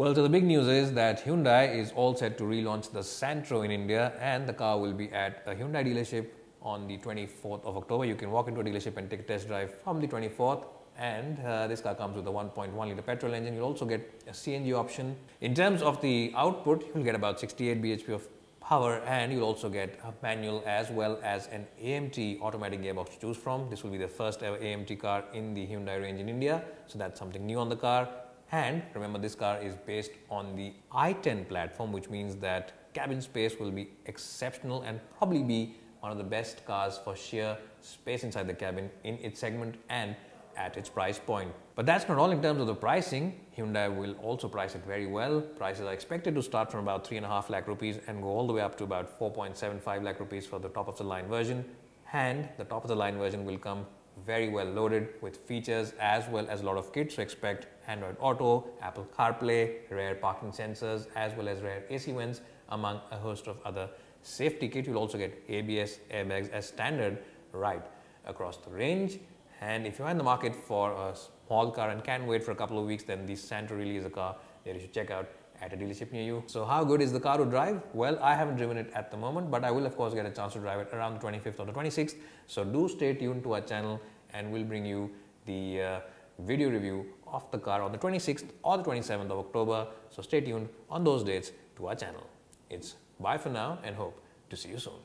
Well, so the big news is that Hyundai is all set to relaunch the Santro in India, and the car will be at a Hyundai dealership on the 24th of October. You can walk into a dealership and take a test drive from the 24th. And this car comes with a 1.1 litre petrol engine. You'll also get a CNG option. In terms of the output, you'll get about 68 bhp of power, and you'll also get a manual as well as an AMT automatic gearbox to choose from. This will be the first ever AMT car in the Hyundai range in India, so that's something new on the car. And remember, this car is based on the i10 platform, which means that cabin space will be exceptional and probably be one of the best cars for sheer space inside the cabin in its segment and at its price point. But that's not all in terms of the pricing. Hyundai will also price it very well. Prices are expected to start from about 3.5 lakh rupees and go all the way up to about 4.75 lakh rupees for the top of the line version. And the top of the line version will come very well loaded with features as well as a lot of kits. So expect Android Auto, Apple CarPlay, rear parking sensors, as well as rear AC vents, among a host of other safety kits. You'll also get ABS airbags as standard right across the range. And if you're in the market for a small car and can't wait for a couple of weeks, then the Santro really is a car that you should check out at a dealership near you. So how good is the car to drive? Well, I haven't driven it at the moment, but I will of course get a chance to drive it around the 25th or the 26th. So do stay tuned to our channel and we'll bring you the video review of the car on the 26th or the 27th of October. So stay tuned on those dates to our channel. It's bye for now and hope to see you soon.